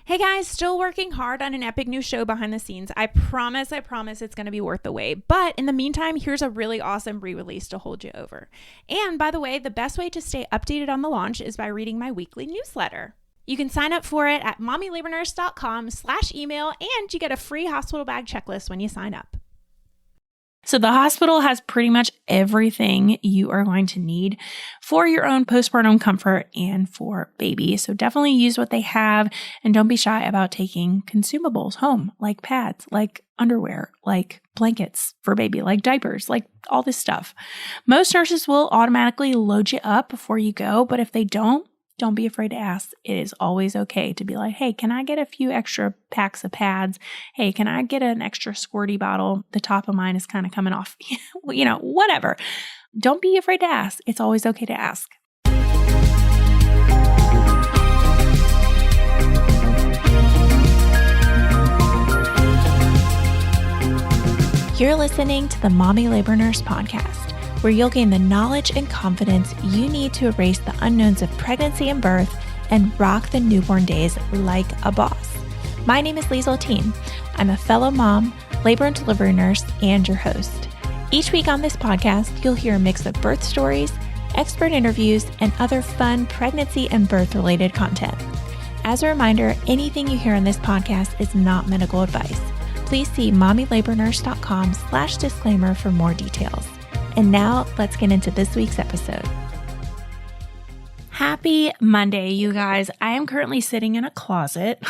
Hey guys, still working hard on an epic new show behind the scenes. I promise it's going to be worth the wait. But in the meantime, here's a really awesome re-release to hold you over. And by the way, the best way to stay updated on the launch is by reading my weekly newsletter. You can sign up for it at mommylabornurse.com/email, and you get a free hospital bag checklist when you sign up. So the hospital has pretty much everything you are going to need for your own postpartum comfort and for baby. So definitely use what they have and don't be shy about taking consumables home, like pads, like underwear, like blankets for baby, like diapers, like all this stuff. Most nurses will automatically load you up before you go, but if they don't be afraid to ask. It is always okay to be like, hey, can I get a few extra packs of pads? Hey, can I get an extra squirty bottle? The top of mine is kind of coming off. Whatever. Don't be afraid to ask. It's always okay to ask. You're listening to the Mommy Labor Nurse podcast, where you'll gain the knowledge and confidence you need to erase the unknowns of pregnancy and birth and rock the newborn days like a boss. My name is Liesl Teen. I'm a fellow mom, labor and delivery nurse, and your host. Each week on this podcast, you'll hear a mix of birth stories, expert interviews, and other fun pregnancy and birth-related content. As a reminder, anything you hear on this podcast is not medical advice. Please see mommylabornurse.com/disclaimer for more details. And now let's get into this week's episode. Happy Monday, you guys. I am currently sitting in a closet.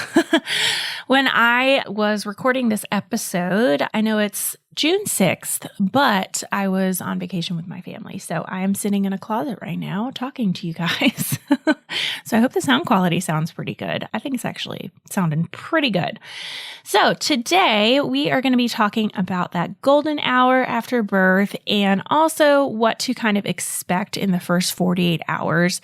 When I was recording this episode, I know it's June 6th, but I was on vacation with my family. So I am sitting in a closet right now talking to you guys. So I hope the sound quality sounds pretty good. I think it's actually sounding pretty good. So today we are going to be talking about that golden hour after birth and also what to kind of expect in the first 48 hours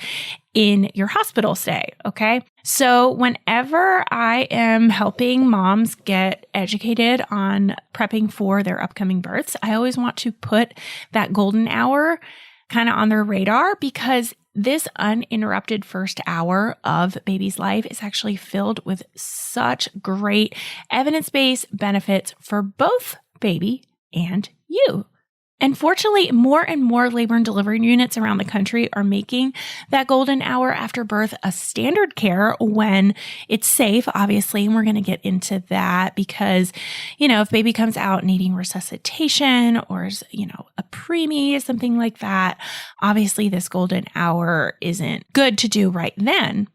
in your hospital stay. Okay. So whenever I am helping moms get educated on prepping for their upcoming births, I always want to put that golden hour kind of on their radar because this uninterrupted first hour of baby's life is actually filled with such great evidence-based benefits for both baby and you. And fortunately, more and more labor and delivery units around the country are making that golden hour after birth a standard care when it's safe, obviously. And we're going to get into that because, if baby comes out needing resuscitation or, a preemie, something like that, obviously this golden hour isn't good to do right then.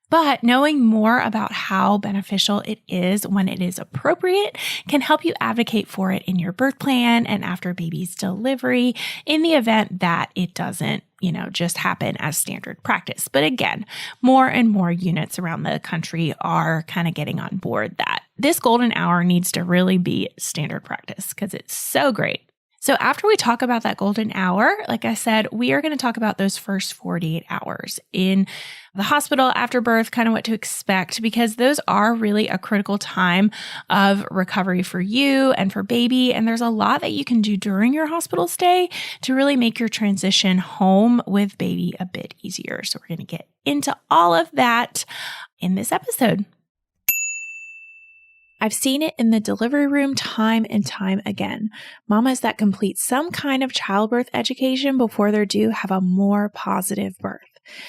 But knowing more about how beneficial it is when it is appropriate can help you advocate for it in your birth plan and after baby's delivery in the event that it doesn't, just happen as standard practice. But again, more and more units around the country are kind of getting on board that this golden hour needs to really be standard practice because it's so great. So after we talk about that golden hour, like I said, we are going to talk about those first 48 hours in the hospital after birth, kind of what to expect, because those are really a critical time of recovery for you and for baby. And there's a lot that you can do during your hospital stay to really make your transition home with baby a bit easier. So we're going to get into all of that in this episode. I've seen it in the delivery room time and time again. Mamas that complete some kind of childbirth education before they're due have a more positive birth.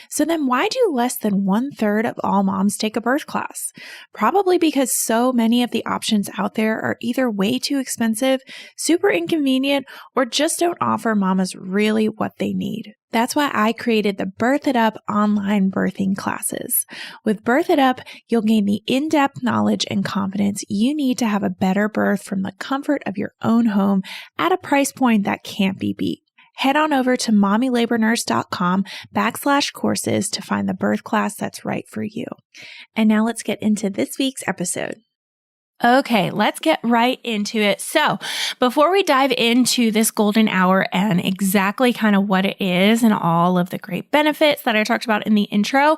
So then why do less than 1/3 of all moms take a birth class? Probably because so many of the options out there are either way too expensive, super inconvenient, or just don't offer mamas really what they need. That's why I created the Birth It Up online birthing classes. With Birth It Up, you'll gain the in-depth knowledge and confidence you need to have a better birth from the comfort of your own home at a price point that can't be beat. Head on over to mommylabornurse.com/courses to find the birth class that's right for you. And now let's get into this week's episode. Okay, let's get right into it. So before we dive into this golden hour and exactly kind of what it is and all of the great benefits that I talked about in the intro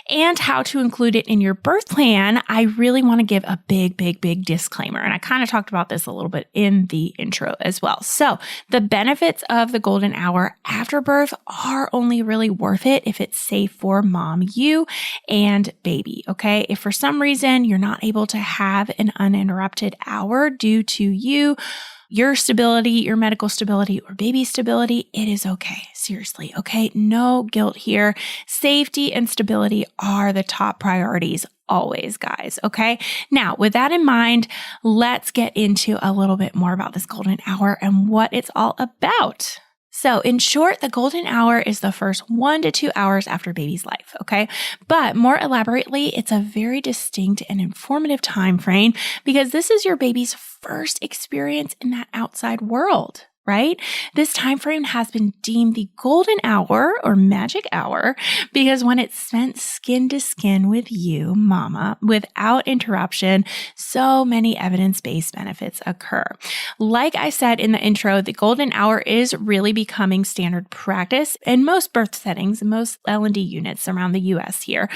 and how to include it in your birth plan, I really want to give a big disclaimer. And I kind of talked about this a little bit in the intro as well. So the benefits of the golden hour after birth are only really worth it if it's safe for mom, you, and baby. Okay. If for some reason you're not able to have an uninterrupted hour due to your stability, your medical stability, or baby stability, it is okay. Seriously. Okay. No guilt here. Safety and stability are the top priorities always, guys. Okay. Now, with that in mind, let's get into a little bit more about this golden hour and what it's all about. So in short, the golden hour is the first 1 to 2 hours after baby's life, okay? But more elaborately, it's a very distinct and informative time frame because this is your baby's first experience in that outside world, right? This time frame has been deemed the golden hour or magic hour because when it's spent skin to skin with you, mama, without interruption, so many evidence-based benefits occur. Like I said in the intro, the golden hour is really becoming standard practice in most birth settings, most L&D units around the US here,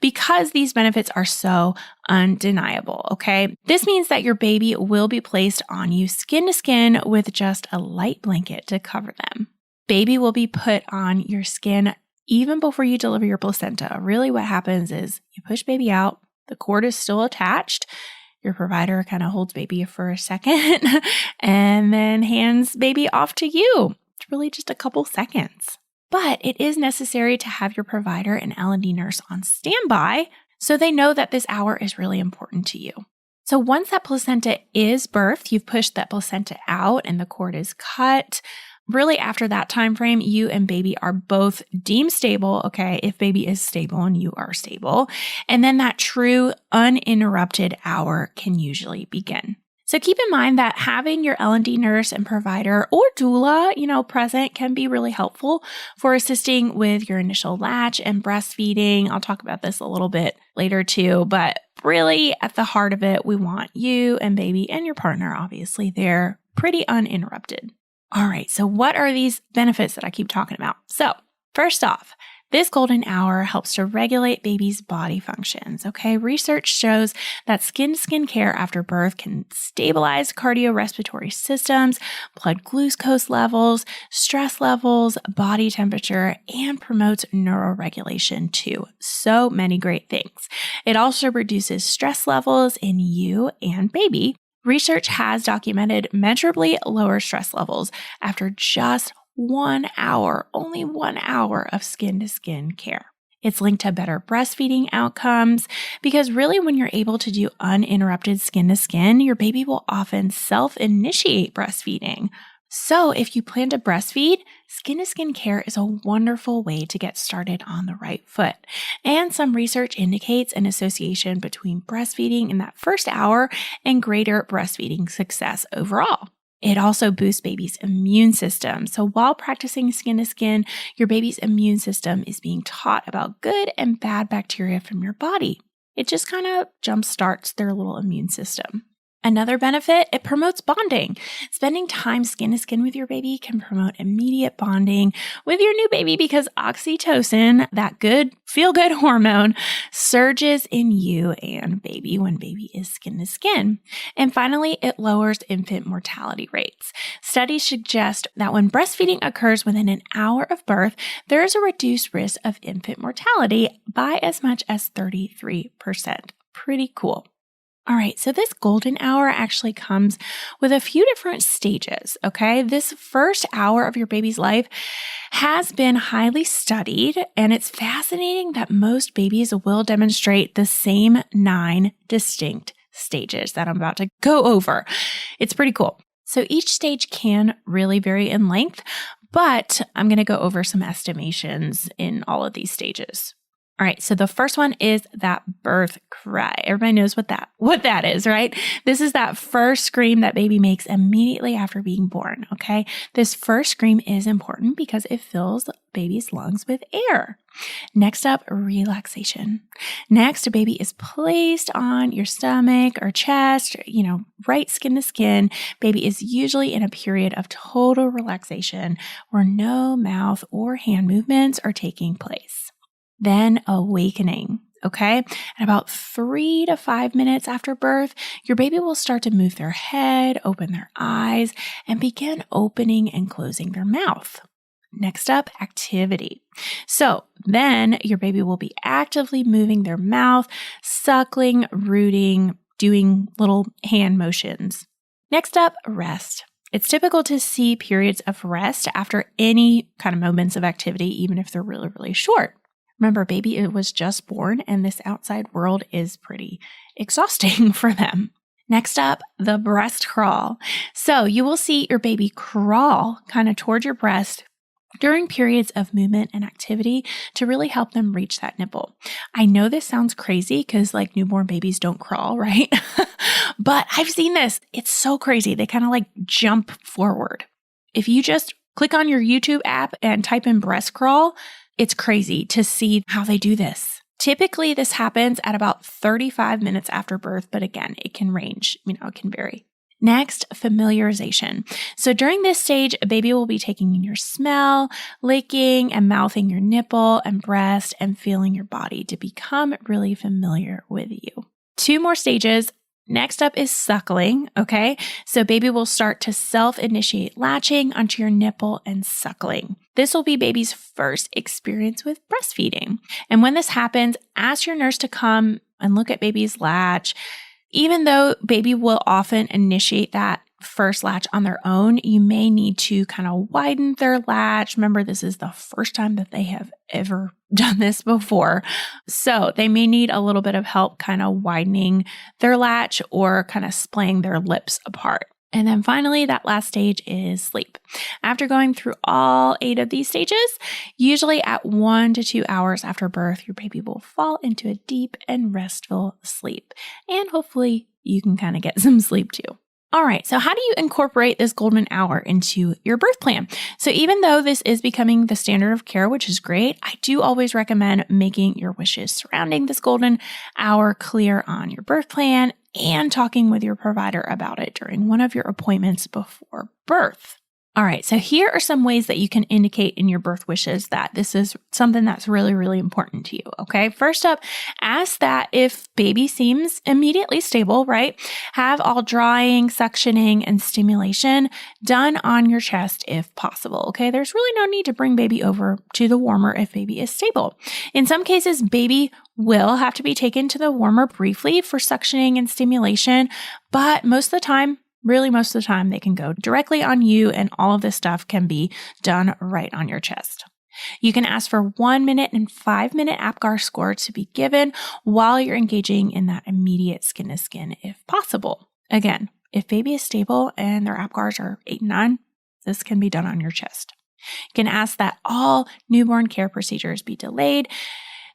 because these benefits are so undeniable, okay? This means that your baby will be placed on you skin to skin with just a light blanket to cover them. Baby will be put on your skin even before you deliver your placenta. Really what happens is you push baby out, the cord is still attached, your provider kind of holds baby for a second and then hands baby off to you. It's really just a couple seconds. But it is necessary to have your provider and L&D nurse on standby so they know that this hour is really important to you. So once that placenta is birthed, you've pushed that placenta out and the cord is cut. Really after that time frame, you and baby are both deemed stable, okay, if baby is stable and you are stable. And then that true uninterrupted hour can usually begin. So keep in mind that having your L&D nurse and provider or doula, present can be really helpful for assisting with your initial latch and breastfeeding. I'll talk about this a little bit later too, but really at the heart of it, we want you and baby and your partner, obviously, they're pretty uninterrupted. All right, so what are these benefits that I keep talking about? So first off, this golden hour helps to regulate baby's body functions, okay? Research shows that skin-to-skin care after birth can stabilize cardiorespiratory systems, blood glucose levels, stress levels, body temperature, and promotes neuroregulation too. So many great things. It also reduces stress levels in you and baby. Research has documented measurably lower stress levels after just 1 hour, only 1 hour of skin-to-skin care. It's linked to better breastfeeding outcomes because really when you're able to do uninterrupted skin-to-skin, your baby will often self-initiate breastfeeding. So if you plan to breastfeed, skin-to-skin care is a wonderful way to get started on the right foot. And some research indicates an association between breastfeeding in that first hour and greater breastfeeding success overall. It also boosts baby's immune system. So while practicing skin to skin, your baby's immune system is being taught about good and bad bacteria from your body. It just kind of jumpstarts their little immune system. Another benefit, it promotes bonding. Spending time skin to skin with your baby can promote immediate bonding with your new baby because oxytocin, that good feel-good hormone, surges in you and baby when baby is skin to skin. And finally, it lowers infant mortality rates. Studies suggest that when breastfeeding occurs within an hour of birth, there is a reduced risk of infant mortality by as much as 33%. Pretty cool. All right, so this golden hour actually comes with a few different stages, okay? This first hour of your baby's life has been highly studied, and it's fascinating that most babies will demonstrate the same 9 distinct stages that I'm about to go over. It's pretty cool. So each stage can really vary in length, but I'm going to go over some estimations in all of these stages. All right, so the first one is that birth cry. Everybody knows what that is, right? This is that first scream that baby makes immediately after being born, okay? This first scream is important because it fills baby's lungs with air. Next up, relaxation. Next, a baby is placed on your stomach or chest, right skin to skin. Baby is usually in a period of total relaxation where no mouth or hand movements are taking place. Then awakening. Okay. At about 3 to 5 minutes after birth, your baby will start to move their head, open their eyes, and begin opening and closing their mouth. Next up, activity. So then your baby will be actively moving their mouth, suckling, rooting, doing little hand motions. Next up, rest. It's typical to see periods of rest after any kind of moments of activity, even if they're really, really short. Remember, baby, it was just born and this outside world is pretty exhausting for them. Next up, the breast crawl. So you will see your baby crawl kind of toward your breast during periods of movement and activity to really help them reach that nipple. I know this sounds crazy because newborn babies don't crawl, right? But I've seen this. It's so crazy. They kind of jump forward. If you just click on your YouTube app and type in breast crawl, it's crazy to see how they do this. Typically, this happens at about 35 minutes after birth, but again, it can range, it can vary. Next, familiarization. So during this stage, a baby will be taking in your smell, licking and mouthing your nipple and breast, and feeling your body to become really familiar with you. 2 more stages. Next up is suckling, okay? So baby will start to self-initiate latching onto your nipple and suckling. This will be baby's first experience with breastfeeding. And when this happens, ask your nurse to come and look at baby's latch. Even though baby will often initiate that first latch on their own, you may need to kind of widen their latch. Remember, this is the first time that they have ever done this before. So they may need a little bit of help kind of widening their latch or kind of splaying their lips apart. And then finally, that last stage is sleep. After going through all 8 of these stages, usually at 1 to 2 hours after birth, your baby will fall into a deep and restful sleep. And hopefully you can kind of get some sleep too. All right, so how do you incorporate this golden hour into your birth plan? So even though this is becoming the standard of care, which is great, I do always recommend making your wishes surrounding this golden hour clear on your birth plan and talking with your provider about it during one of your appointments before birth. All right, so here are some ways that you can indicate in your birth wishes that this is something that's really, really important to you, okay? First up, ask that if baby seems immediately stable, right? Have all drying, suctioning, and stimulation done on your chest if possible, okay? There's really no need to bring baby over to the warmer if baby is stable. In some cases, baby will have to be taken to the warmer briefly for suctioning and stimulation, but most of the time, they can go directly on you and all of this stuff can be done right on your chest. You can ask for 1 minute and 5 minute APGAR score to be given while you're engaging in that immediate skin to skin if possible. Again, if baby is stable and their APGARs are 8 and 9, this can be done on your chest. You can ask that all newborn care procedures be delayed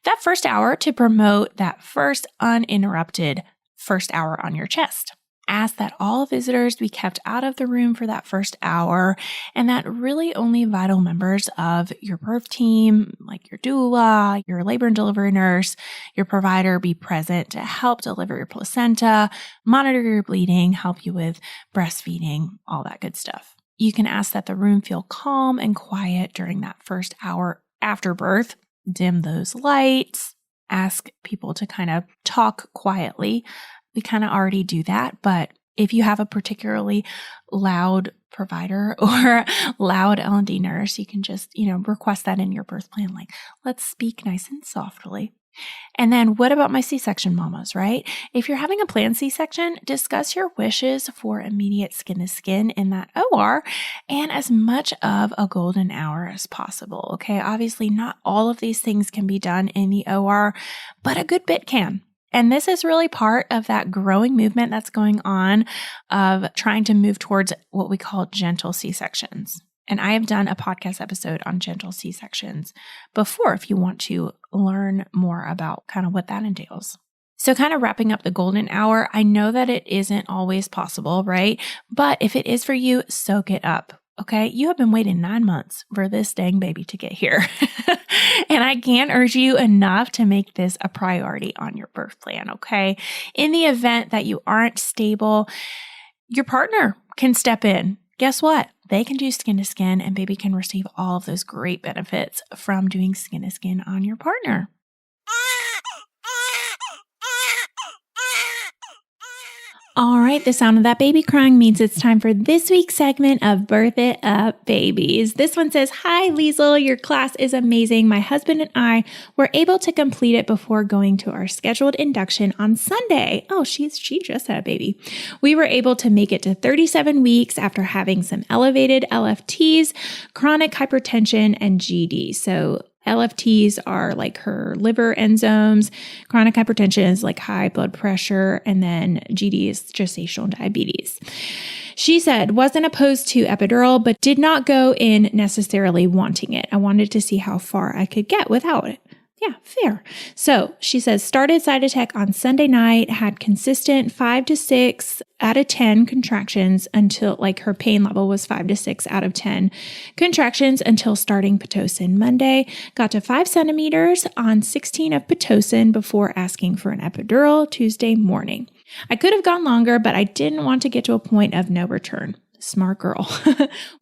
that first hour to promote that first uninterrupted first hour on your chest. Ask that all visitors be kept out of the room for that first hour and that really only vital members of your birth team, like your doula, your labor and delivery nurse, your provider, be present to help deliver your placenta, monitor your bleeding, help you with breastfeeding, all that good stuff. You can ask that the room feel calm and quiet during that first hour after birth. Dim those lights. Ask people to kind of talk quietly. We kind of already do that, but if you have a particularly loud provider or loud L&D nurse, you can just, request that in your birth plan, like, let's speak nice and softly. And then what about my C-section mamas, right? If you're having a planned C-section, discuss your wishes for immediate skin to skin in that OR and as much of a golden hour as possible, okay? Obviously, not all of these things can be done in the OR, but a good bit can. And this is really part of that growing movement that's going on of trying to move towards what we call gentle C-sections. And I have done a podcast episode on gentle C-sections before if you want to learn more about kind of what that entails. So kind of wrapping up the golden hour, I know that it isn't always possible, right? But if it is for you, soak it up. Okay. You have been waiting 9 months for this dang baby to get here. And I can't urge you enough to make this a priority on your birth plan. Okay. In the event that you aren't stable, your partner can step in. Guess what? They can do skin to skin and baby can receive all of those great benefits from doing skin to skin on your partner. All right, the sound of that baby crying means it's time for this week's segment of Birth It Up Babies. This one says, "Hi, Liesl, your class is amazing. My husband and I were able to complete it before going to our scheduled induction on Sunday." Oh, she just had a baby. "We were able to make it to 37 weeks after having some elevated LFTs, chronic hypertension, and GD." So LFTs are like her liver enzymes. Chronic hypertension is like high blood pressure. And then GD is gestational diabetes. She said, "Wasn't opposed to epidural, but did not go in necessarily wanting it. I wanted to see how far I could get without it." Yeah, fair. So she says, "Started Cytotec on Sunday night, had consistent 5 to 6 out of 10 contractions until her pain level was 5 to 6 out of 10 contractions until starting Pitocin Monday. Got to 5 centimeters on 16 of Pitocin before asking for an epidural Tuesday morning. I could have gone longer, but I didn't want to get to a point of no return." Smart girl.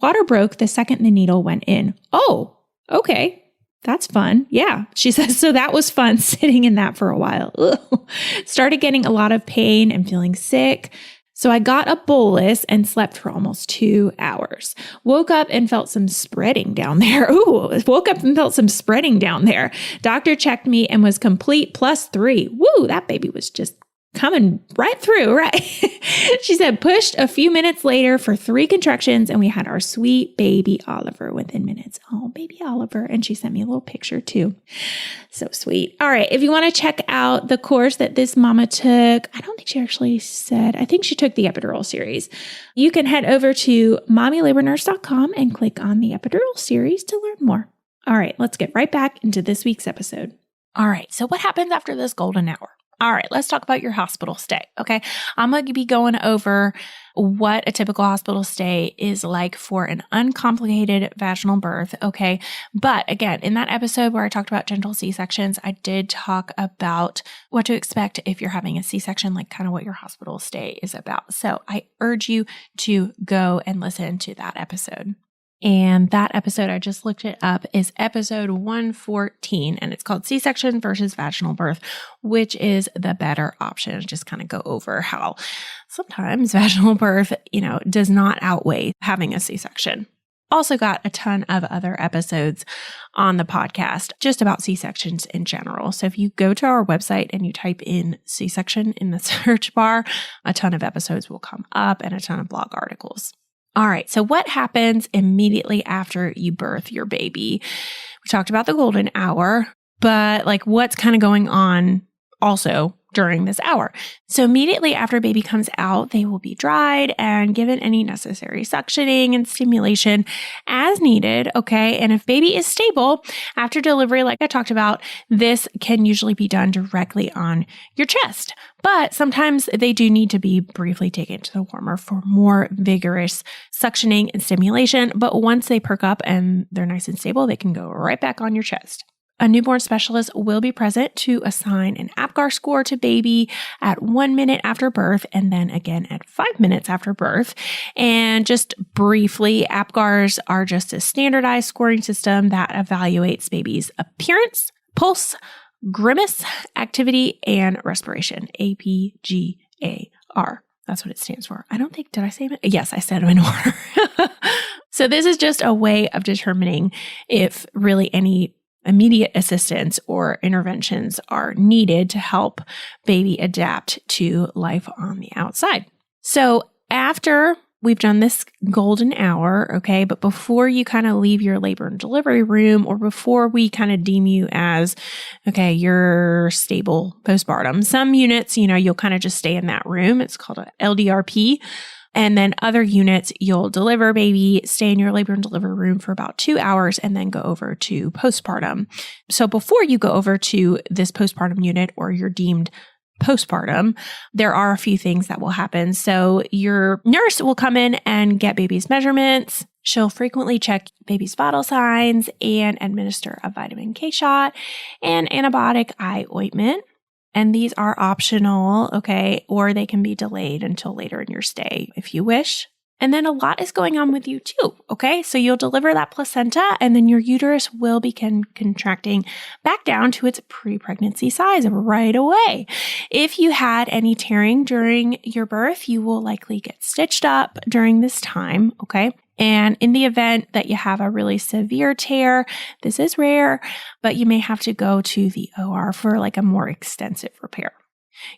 "Water broke the second the needle went in." Oh, okay. That's fun. Yeah. She says, "So that was fun sitting in that for a while. Ugh. Started getting a lot of pain and feeling sick. So I got a bolus and slept for almost 2 hours. Woke up and felt some spreading down there." Ooh, woke up and felt some spreading down there. "Doctor checked me and was complete +3. Woo, that baby was just coming right through, right?" She said, "Pushed a few minutes later for 3 contractions and we had our sweet baby Oliver within minutes." Oh, baby Oliver. And she sent me a little picture too. So sweet. All right. If you want to check out the course that this mama took, I don't think she actually said, I think she took the epidural series. You can head over to mommylabornurse.com and click on the epidural series to learn more. All right. Let's get right back into this week's episode. All right. So what happens after this golden hour? All right, let's talk about your hospital stay, okay? I'm going to be going over what a typical hospital stay is like for an uncomplicated vaginal birth, okay? But again, in that episode where I talked about gentle C-sections, I did talk about what to expect if you're having a C-section, like kind of what your hospital stay is about. So I urge you to go and listen to that episode. And that episode, I just looked it up, is episode 114, and it's called C-section versus vaginal birth, which is the better option. Just kind of go over how sometimes vaginal birth, does not outweigh having a C-section. Also got a ton of other episodes on the podcast just about C-sections in general. So if you go to our website and you type in C-section in the search bar, a ton of episodes will come up and a ton of blog articles. All right. So what happens immediately after you birth your baby? We talked about the golden hour, but what's kind of going on also during this hour? So immediately after baby comes out, they will be dried and given any necessary suctioning and stimulation as needed. Okay. And if baby is stable after delivery, like I talked about, this can usually be done directly on your chest. But sometimes they do need to be briefly taken to the warmer for more vigorous suctioning and stimulation. But once they perk up and they're nice and stable, they can go right back on your chest. A newborn specialist will be present to assign an APGAR score to baby at 1 minute after birth and then again at 5 minutes after birth. And just briefly, APGARs are just a standardized scoring system that evaluates baby's appearance, pulse, grimace, activity, and respiration. APGAR. That's what it stands for. Did I say it? Yes, I said them in order. So this is just a way of determining if really any immediate assistance or interventions are needed to help baby adapt to life on the outside. So after we've done this golden hour, okay, but before you kind of leave your labor and delivery room, or before we kind of deem you as, okay, you're stable postpartum, some units, you'll kind of just stay in that room. It's called a LDRP. And then other units, you'll deliver baby, stay in your labor and delivery room for about 2 hours, and then go over to postpartum. So before you go over to this postpartum unit, or you're deemed postpartum, there are a few things that will happen. So your nurse will come in and get baby's measurements, She'll frequently check baby's vital signs and administer a vitamin K shot and antibiotic eye ointment. And these are optional, okay, or they can be delayed until later in your stay if you wish. And then a lot is going on with you too, okay? So you'll deliver that placenta and then your uterus will begin contracting back down to its pre-pregnancy size right away. If you had any tearing during your birth, you will likely get stitched up during this time, okay? And in the event that you have a really severe tear, this is rare, but you may have to go to the OR for like a more extensive repair.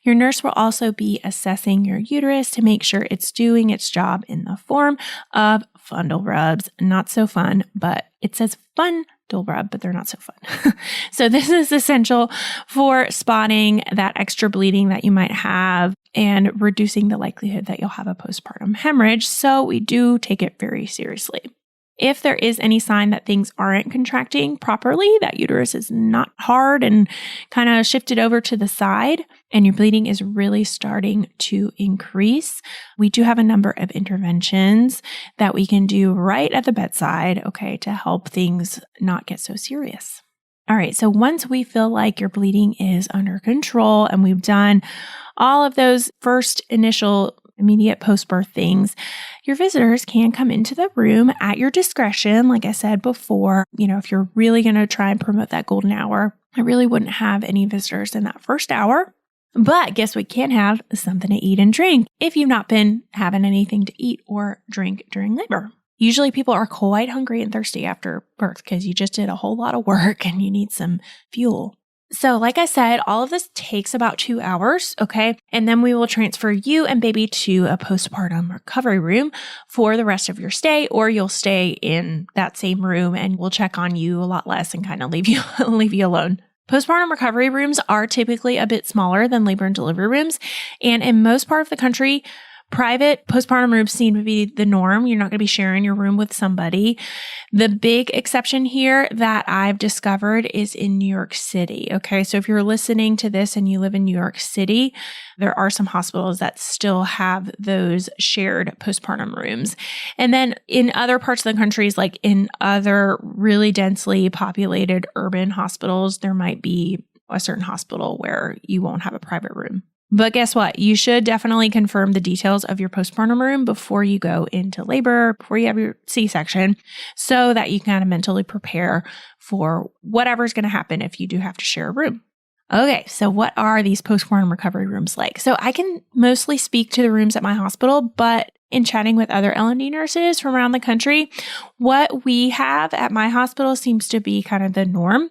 Your nurse will also be assessing your uterus to make sure it's doing its job in the form of fundal rubs. Not so fun, but it says fundal rub, but they're not so fun. So this is essential for spotting that extra bleeding that you might have and reducing the likelihood that you'll have a postpartum hemorrhage. So we do take it very seriously. If there is any sign that things aren't contracting properly, that uterus is not hard and kind of shifted over to the side, and your bleeding is really starting to increase, we do have a number of interventions that we can do right at the bedside, okay, to help things not get so serious. All right, so once we feel like your bleeding is under control and we've done all of those first initial immediate post-birth things, your visitors can come into the room at your discretion. Like I said before, if you're really going to try and promote that golden hour, I really wouldn't have any visitors in that first hour. But guess we can have something to eat and drink if you've not been having anything to eat or drink during labor. Usually people are quite hungry and thirsty after birth because you just did a whole lot of work and you need some fuel. So like I said, all of this takes about 2 hours, okay? And then we will transfer you and baby to a postpartum recovery room for the rest of your stay, or you'll stay in that same room and we'll check on you a lot less and kind of leave you alone. Postpartum recovery rooms are typically a bit smaller than labor and delivery rooms. And in most part of the country, private postpartum rooms seem to be the norm. You're not going to be sharing your room with somebody. The big exception here that I've discovered is in New York City. Okay, so if you're listening to this and you live in New York City, there are some hospitals that still have those shared postpartum rooms. And then in other parts of the country, like in other really densely populated urban hospitals, there might be a certain hospital where you won't have a private room. But guess what? You should definitely confirm the details of your postpartum room before you go into labor, before you have your C-section, so that you can kind of mentally prepare for whatever's going to happen if you do have to share a room. Okay, so what are these postpartum recovery rooms like? So I can mostly speak to the rooms at my hospital, but in chatting with other L&D nurses from around the country, what we have at my hospital seems to be kind of the norm.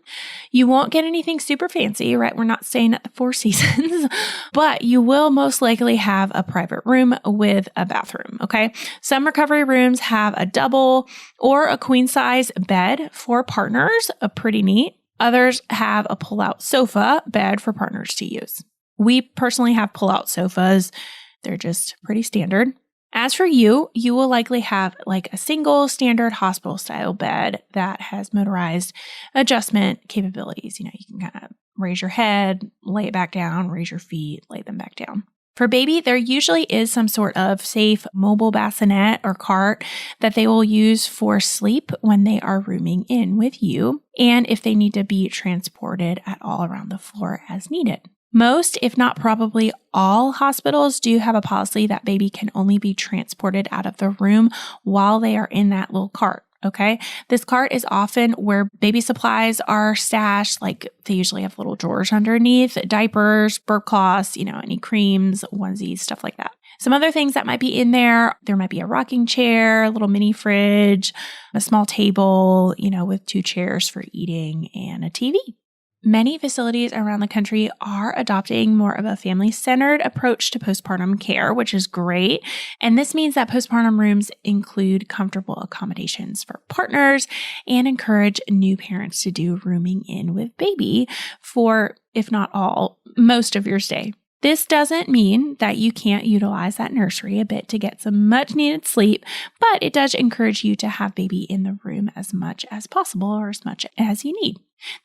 You won't get anything super fancy, right? We're not staying at the Four Seasons, but you will most likely have a private room with a bathroom, okay? Some recovery rooms have a double or a queen size bed for partners, pretty neat. Others have a pull-out sofa bed for partners to use. We personally have pull-out sofas. They're just pretty standard. As for you, you will likely have like a single standard hospital style bed that has motorized adjustment capabilities. You can kind of raise your head, lay it back down, raise your feet, lay them back down. For baby, there usually is some sort of safe mobile bassinet or cart that they will use for sleep when they are rooming in with you, and if they need to be transported at all around the floor as needed. Most, if not probably all hospitals do have a policy that baby can only be transported out of the room while they are in that little cart. Okay. This cart is often where baby supplies are stashed. Like they usually have little drawers underneath, diapers, burp cloths, any creams, onesies, stuff like that. Some other things that might be in there might be a rocking chair, a little mini fridge, a small table, with 2 chairs for eating and a TV. Many facilities around the country are adopting more of a family-centered approach to postpartum care, which is great. And this means that postpartum rooms include comfortable accommodations for partners and encourage new parents to do rooming in with baby for, if not all, most of your stay. This doesn't mean that you can't utilize that nursery a bit to get some much needed sleep, but it does encourage you to have baby in the room as much as possible or as much as you need.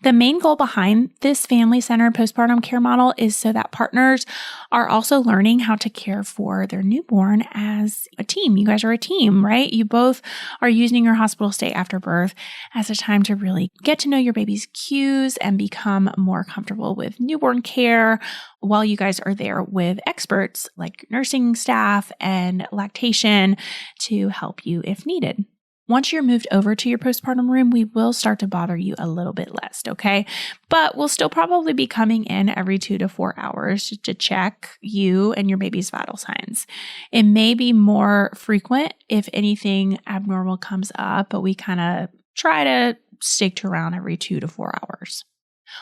The main goal behind this family-centered postpartum care model is so that partners are also learning how to care for their newborn as a team. You guys are a team, right? You both are using your hospital stay after birth as a time to really get to know your baby's cues and become more comfortable with newborn care while you guys are there with experts like nursing staff and lactation to help you if needed. Once you're moved over to your postpartum room, we will start to bother you a little bit less, okay? But we'll still probably be coming in every 2 to 4 hours to check you and your baby's vital signs. It may be more frequent if anything abnormal comes up, but we kind of try to stick to around every 2 to 4 hours.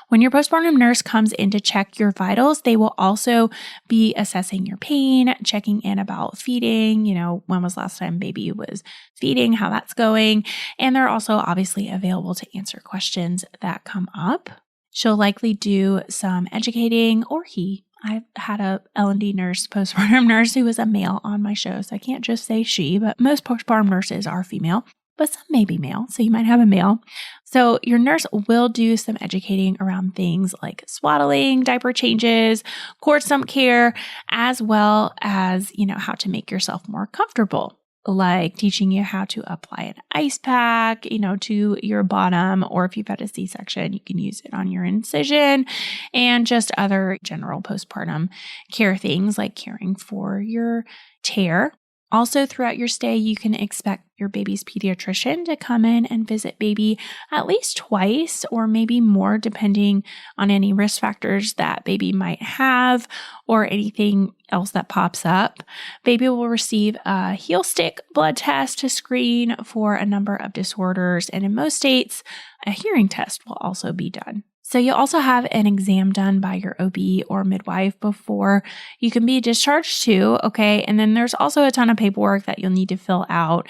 When your postpartum nurse comes in to check your vitals, they will also be assessing your pain, checking in about feeding, when was last time baby was feeding, how that's going. And they're also obviously available to answer questions that come up. She'll likely do some educating, or he. I've had a L&D nurse, postpartum nurse, who was a male on my show, so I can't just say she, but most postpartum nurses are female. But some may be male, so you might have a male. So your nurse will do some educating around things like swaddling, diaper changes, cord stump care, as well as, how to make yourself more comfortable, like teaching you how to apply an ice pack, to your bottom, or if you've had a C-section, you can use it on your incision, and just other general postpartum care things like caring for your tear. Also, throughout your stay, you can expect your baby's pediatrician to come in and visit baby at least twice or maybe more, depending on any risk factors that baby might have or anything else that pops up. Baby will receive a heel stick blood test to screen for a number of disorders, and in most states, a hearing test will also be done. So you'll also have an exam done by your OB or midwife before you can be discharged too, okay? And then there's also a ton of paperwork that you'll need to fill out,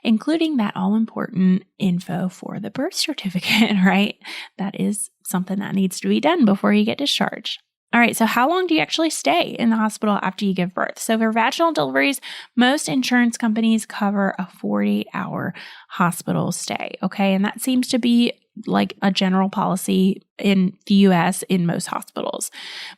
including that all-important info for the birth certificate, right? That is something that needs to be done before you get discharged. All right, so how long do you actually stay in the hospital after you give birth? So for vaginal deliveries, most insurance companies cover a 48-hour hospital stay, okay? And that seems to be like a general policy in the US in most hospitals.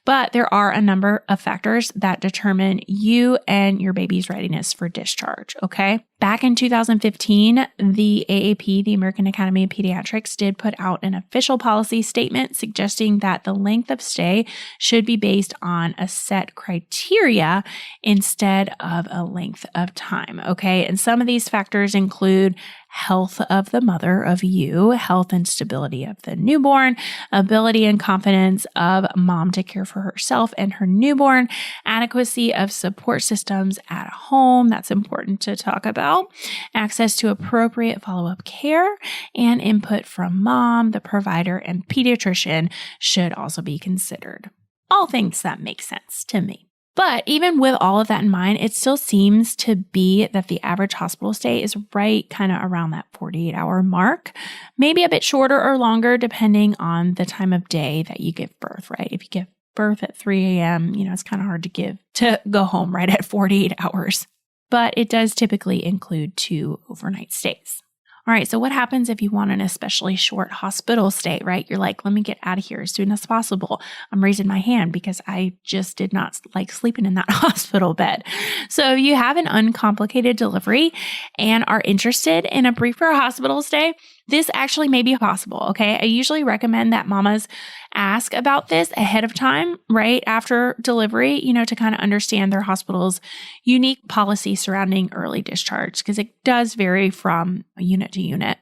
But there are a number of factors that determine you and your baby's readiness for discharge, okay? Back in 2015, the AAP, the American Academy of Pediatrics, did put out an official policy statement suggesting that the length of stay should be based on a set criteria instead of a length of time, okay? And some of these factors include health of the mother, of you, health and stability of the newborn, ability and confidence of mom to care for herself and her newborn, adequacy of support systems at home, that's important to talk about, access to appropriate follow-up care, and input from mom, the provider, and pediatrician should also be considered. All things that make sense to me. But even with all of that in mind, it still seems to be that the average hospital stay is right kind of around that 48-hour mark, maybe a bit shorter or longer depending on the time of day that you give birth, right? If you give birth at 3 a.m., it's kind of hard to go home right at 48 hours. But it does typically include 2 overnight stays. All right, so what happens if you want an especially short hospital stay, right? You're like, let me get out of here as soon as possible. I'm raising my hand because I just did not like sleeping in that hospital bed. So if you have an uncomplicated delivery and are interested in a briefer hospital stay, this actually may be possible, okay? I usually recommend that mamas ask about this ahead of time, right after delivery, to kind of understand their hospital's unique policy surrounding early discharge, because it does vary from unit to unit.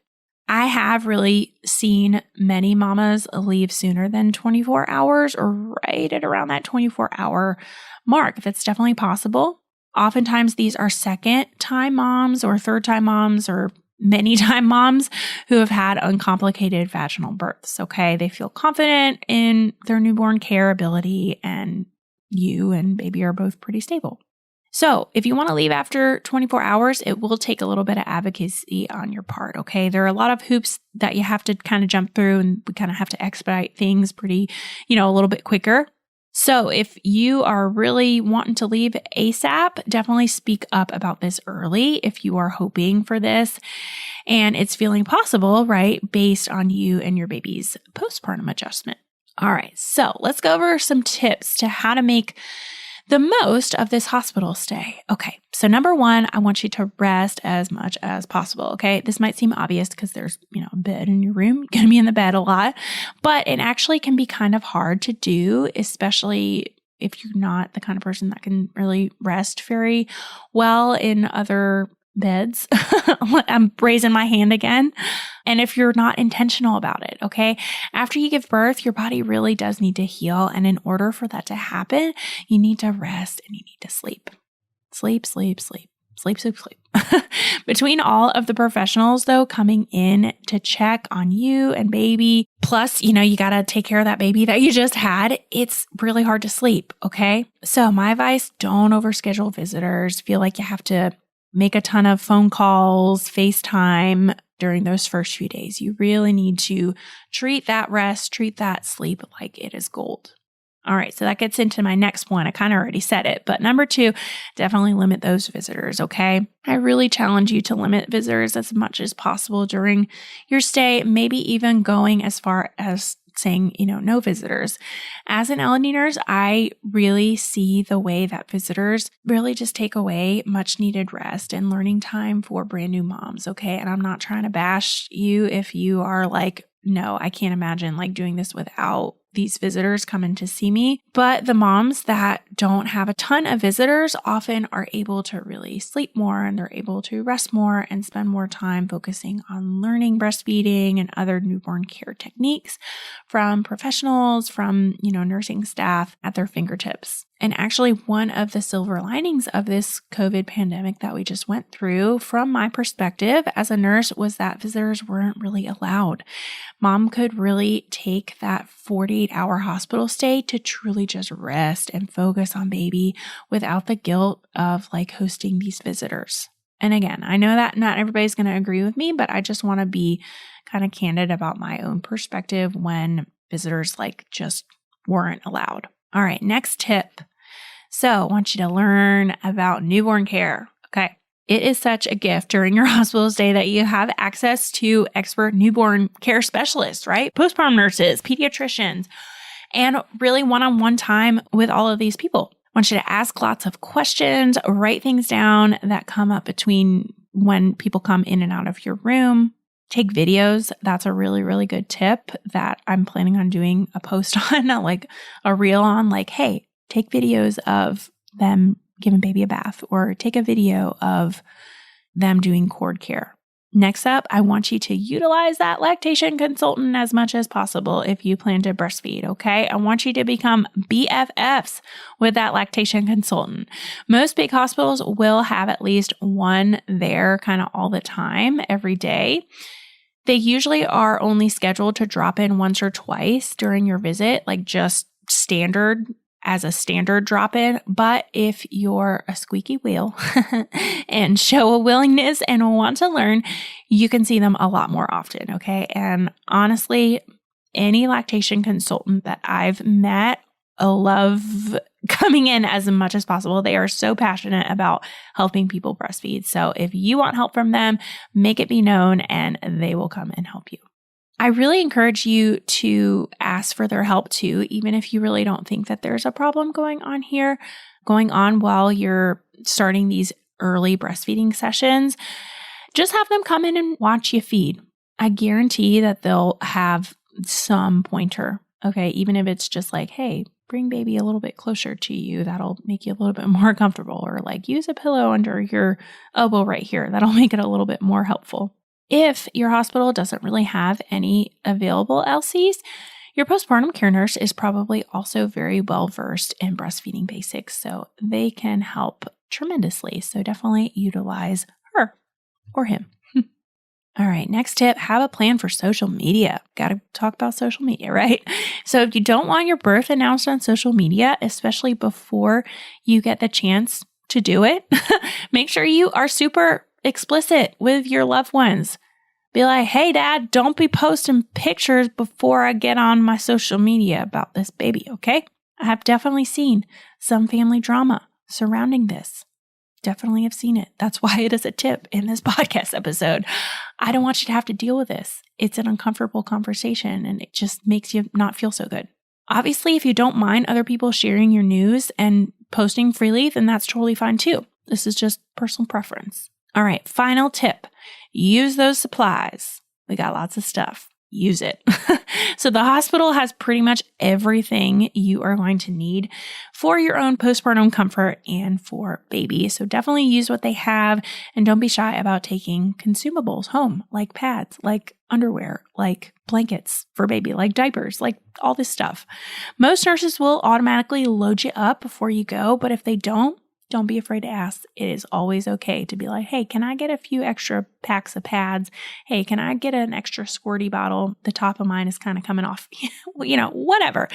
I have really seen many mamas leave sooner than 24 hours or right at around that 24-hour mark. That's definitely possible. Oftentimes, these are second-time moms or third-time moms or many-time moms who have had uncomplicated vaginal births, okay? They feel confident in their newborn care ability, and you and baby are both pretty stable. So if you want to leave after 24 hours, it will take a little bit of advocacy on your part, okay? There are a lot of hoops that you have to kind of jump through, and we kind of have to expedite things pretty, a little bit quicker. So if you are really wanting to leave ASAP, definitely speak up about this early if you are hoping for this and it's feeling possible, right? Based on you and your baby's postpartum adjustment. All right, so let's go over some tips to how to make the most of this hospital stay. Okay, so number one, I want you to rest as much as possible. Okay, this might seem obvious because there's, a bed in your room. You're going to be in the bed a lot, but it actually can be kind of hard to do, especially if you're not the kind of person that can really rest very well in other beds. I'm raising my hand again. And if you're not intentional about it, okay? After you give birth, your body really does need to heal. And in order for that to happen, you need to rest and you need to sleep. Sleep, sleep, sleep. Sleep, sleep, sleep. Between all of the professionals, though, coming in to check on you and baby, plus, you got to take care of that baby that you just had, it's really hard to sleep, okay? So my advice, don't overschedule visitors. Feel like you have to make a ton of phone calls, FaceTime during those first few days. You really need to treat that rest, treat that sleep like it is gold. All right, so that gets into my next one. I kind of already said it, but number 2, definitely limit those visitors, okay? I really challenge you to limit visitors as much as possible during your stay, maybe even going as far as saying, no visitors. As an L&D nurse, I really see the way that visitors really just take away much needed rest and learning time for brand new moms, okay? And I'm not trying to bash you if you are like, no, I can't imagine doing this without these visitors coming to see me. But the moms that don't have a ton of visitors often are able to really sleep more and they're able to rest more and spend more time focusing on learning breastfeeding and other newborn care techniques from professionals, from, nursing staff at their fingertips. And actually, one of the silver linings of this COVID pandemic that we just went through, from my perspective as a nurse, was that visitors weren't really allowed. Mom could really take that 48-hour hospital stay to truly just rest and focus on baby without the guilt of hosting these visitors. And again, I know that not everybody's going to agree with me, but I just want to be kind of candid about my own perspective when visitors just weren't allowed. All right, next tip. So I want you to learn about newborn care. Okay. It is such a gift during your hospital stay that you have access to expert newborn care specialists, right? Postpartum nurses, pediatricians, and really one-on-one time with all of these people. I want you to ask lots of questions, write things down that come up between when people come in and out of your room. Take videos. That's a really, really good tip that I'm planning on doing a post on, a reel on, hey, take videos of them giving baby a bath or take a video of them doing cord care. Next up, I want you to utilize that lactation consultant as much as possible if you plan to breastfeed, okay? I want you to become BFFs with that lactation consultant. Most big hospitals will have at least one there kind of all the time, every day. They usually are only scheduled to drop in once or twice during your visit, just standard as a standard drop-in. But if you're a squeaky wheel and show a willingness and want to learn, you can see them a lot more often, okay? And honestly, any lactation consultant that I've met, I love coming in as much as possible. They are so passionate about helping people breastfeed. So if you want help from them, make it be known and they will come and help you. I really encourage you to ask for their help too, even if you really don't think that there's a problem going on while you're starting these early breastfeeding sessions. Just have them come in and watch you feed. I guarantee that they'll have some pointer, okay? Even if it's just hey, bring baby a little bit closer to you. That'll make you a little bit more comfortable. Or use a pillow under your elbow right here. That'll make it a little bit more helpful. If your hospital doesn't really have any available LCs, your postpartum care nurse is probably also very well versed in breastfeeding basics, so they can help tremendously. So definitely utilize her or him. All right, next tip, have a plan for social media. Got to talk about social media, right? So if you don't want your birth announced on social media, especially before you get the chance to do it, make sure you are super explicit with your loved ones. Be like, hey, Dad, don't be posting pictures before I get on my social media about this baby, okay? I have definitely seen some family drama surrounding this. Definitely have seen it. That's why it is a tip in this podcast episode. I don't want you to have to deal with this. It's an uncomfortable conversation and it just makes you not feel so good. Obviously, if you don't mind other people sharing your news and posting freely, then that's totally fine too. This is just personal preference. All right, final tip. Use those supplies. We got lots of stuff. Use it. So the hospital has pretty much everything you are going to need for your own postpartum comfort and for baby. So definitely use what they have and don't be shy about taking consumables home, like pads, like underwear, like blankets for baby, like diapers, like all this stuff. Most nurses will automatically load you up before you go, but if they don't be afraid to ask. It is always okay to be like, hey, can I get a few extra packs of pads? Hey, can I get an extra squirty bottle? The top of mine is kind of coming off, whatever.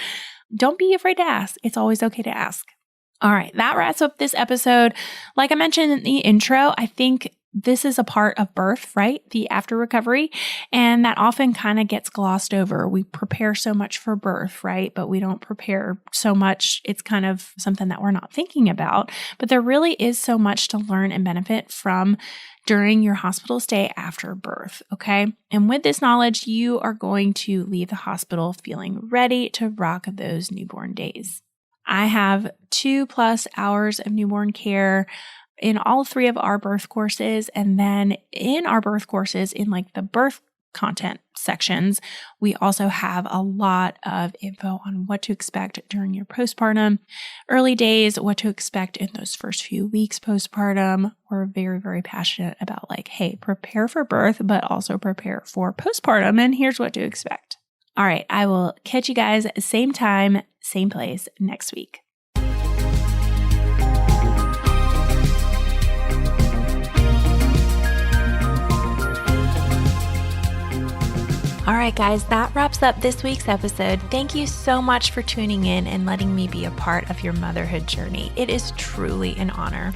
Don't be afraid to ask. It's always okay to ask. All right, that wraps up this episode. Like I mentioned in the intro, I think this is a part of birth, right? The after recovery. And that often kind of gets glossed over. We prepare so much for birth, right? But we don't prepare so much. It's kind of something that we're not thinking about. But there really is so much to learn and benefit from during your hospital stay after birth, okay? And with this knowledge, you are going to leave the hospital feeling ready to rock those newborn days. I have 2+ hours of newborn care in all 3 of our birth courses. And then in our birth courses, in like the birth content sections, we also have a lot of info on what to expect during your postpartum early days, what to expect in those first few weeks postpartum. We're very, very passionate about like, hey, prepare for birth, but also prepare for postpartum. And here's what to expect. All right, I will catch you guys same time, same place next week. All right, guys, that wraps up this week's episode. Thank you so much for tuning in and letting me be a part of your motherhood journey. It is truly an honor.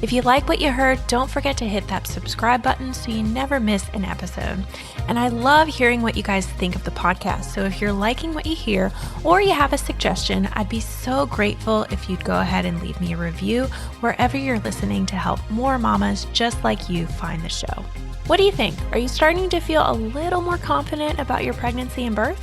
If you like what you heard, don't forget to hit that subscribe button so you never miss an episode. And I love hearing what you guys think of the podcast. So if you're liking what you hear or you have a suggestion, I'd be so grateful if you'd go ahead and leave me a review wherever you're listening to help more mamas just like you find the show. What do you think? Are you starting to feel a little more confident about your pregnancy and birth?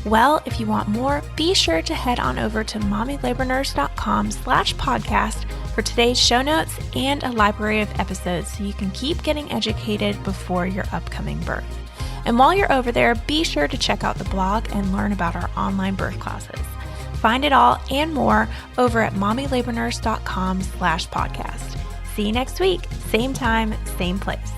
Well, if you want more, be sure to head on over to mommylabornurse.com/podcast for today's show notes and a library of episodes so you can keep getting educated before your upcoming birth. And while you're over there, be sure to check out the blog and learn about our online birth classes. Find it all and more over at mommylabornurse.com/podcast. See you next week, same time, same place.